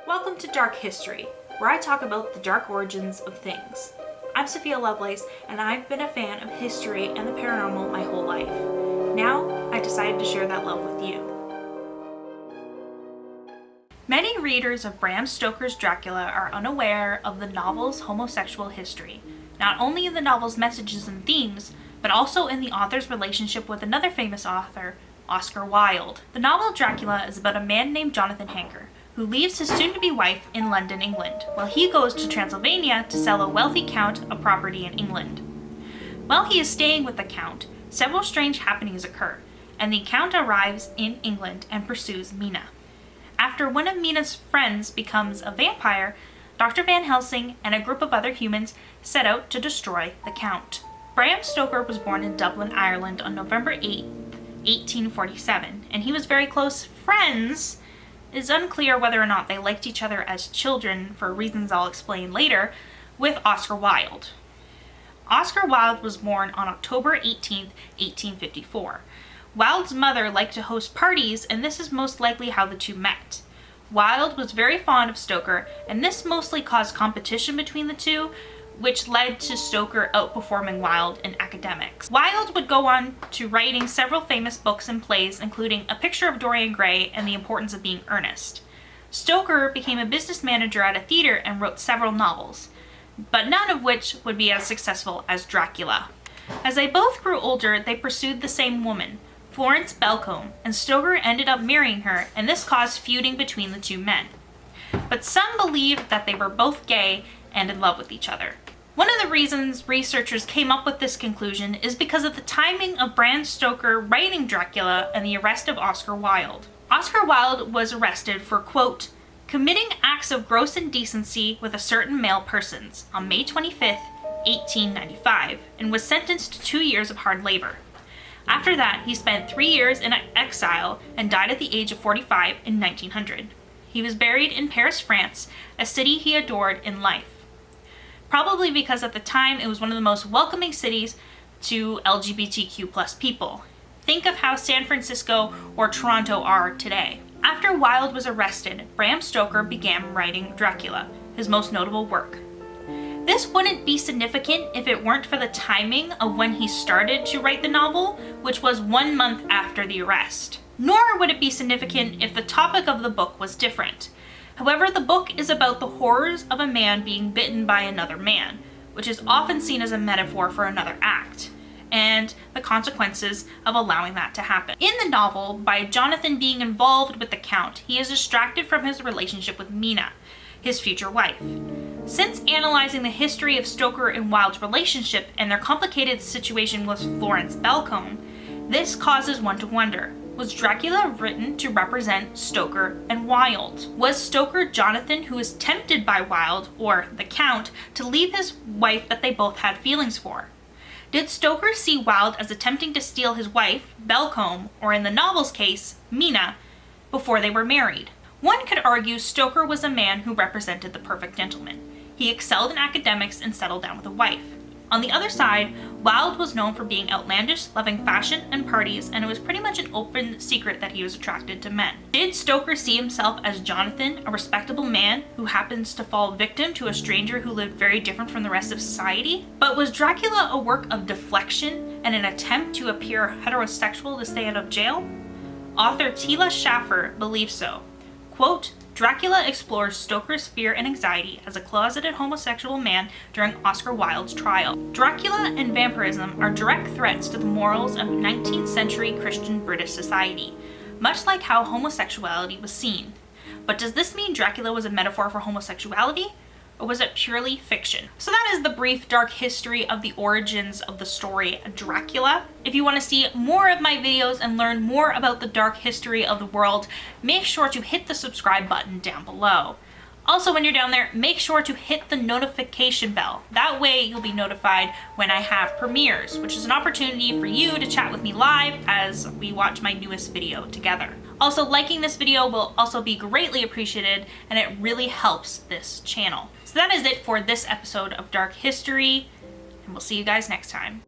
Welcome to Dark History, where I talk about the dark origins of things. I'm Sophia Lovelace, and I've been a fan of history and the paranormal my whole life. Now, I decided to share that love with you. Many readers of Bram Stoker's Dracula are unaware of the novel's homosexual history, not only in the novel's messages and themes, but also in the author's relationship with another famous author, Oscar Wilde. The novel Dracula is about a man named Jonathan Hanker, who leaves his soon-to-be wife in London, England, while he goes to Transylvania to sell a wealthy count a property in England. While he is staying with the count, several strange happenings occur, and the count arrives in England and pursues Mina. After one of Mina's friends becomes a vampire, Dr. Van Helsing and a group of other humans set out to destroy the count. Bram Stoker was born in Dublin, Ireland on November 8, 1847, and he was very close friends. It is unclear whether or not they liked each other as children, for reasons I'll explain later, with Oscar Wilde. Oscar Wilde was born on October 18, 1854. Wilde's mother liked to host parties, and this is most likely how the two met. Wilde was very fond of Stoker, and this mostly caused competition between the two, which led to Stoker outperforming Wilde in academics. Wilde would go on to writing several famous books and plays, including A Picture of Dorian Gray and The Importance of Being Earnest. Stoker became a business manager at a theater and wrote several novels, but none of which would be as successful as Dracula. As they both grew older, they pursued the same woman, Florence Belcombe, and Stoker ended up marrying her, and this caused feuding between the two men. But some believed that they were both gay and in love with each other. One of the reasons researchers came up with this conclusion is because of the timing of Bram Stoker writing Dracula and the arrest of Oscar Wilde. Oscar Wilde was arrested for, quote, committing acts of gross indecency with a certain male persons on May 25, 1895, and was sentenced to 2 years of hard labor. After that, he spent 3 years in exile and died at the age of 45 in 1900. He was buried in Paris, France, a city he adored in life. Probably because at the time it was one of the most welcoming cities to LGBTQ+ people. Think of how San Francisco or Toronto are today. After Wilde was arrested, Bram Stoker began writing Dracula, his most notable work. This wouldn't be significant if it weren't for the timing of when he started to write the novel, which was 1 month after the arrest. Nor would it be significant if the topic of the book was different. However, the book is about the horrors of a man being bitten by another man, which is often seen as a metaphor for another act, and the consequences of allowing that to happen. In the novel, by Jonathan being involved with the Count, he is distracted from his relationship with Mina, his future wife. Since analyzing the history of Stoker and Wilde's relationship and their complicated situation with Florence Belcombe, this causes one to wonder, was Dracula written to represent Stoker and Wilde? Was Stoker Jonathan, who was tempted by Wilde, or the Count, to leave his wife that they both had feelings for? Did Stoker see Wilde as attempting to steal his wife, Belcombe, or in the novel's case, Mina, before they were married? One could argue Stoker was a man who represented the perfect gentleman. He excelled in academics and settled down with a wife. On the other side, Wilde was known for being outlandish, loving fashion and parties, and it was pretty much an open secret that he was attracted to men. Did Stoker see himself as Jonathan, a respectable man who happens to fall victim to a stranger who lived very different from the rest of society? But was Dracula a work of deflection and an attempt to appear heterosexual to stay out of jail? Author Tila Schaffer believes so. Quote, Dracula explores Stoker's fear and anxiety as a closeted homosexual man during Oscar Wilde's trial. Dracula and vampirism are direct threats to the morals of 19th century Christian British society, much like how homosexuality was seen. But does this mean Dracula was a metaphor for homosexuality? Or was it purely fiction? So that is the brief dark history of the origins of the story Dracula. If you want to see more of my videos and learn more about the dark history of the world, make sure to hit the subscribe button down below. Also, when you're down there, make sure to hit the notification bell. That way you'll be notified when I have premieres, which is an opportunity for you to chat with me live as we watch my newest video together. Also, liking this video will also be greatly appreciated, and it really helps this channel. So that is it for this episode of Dark History, and we'll see you guys next time.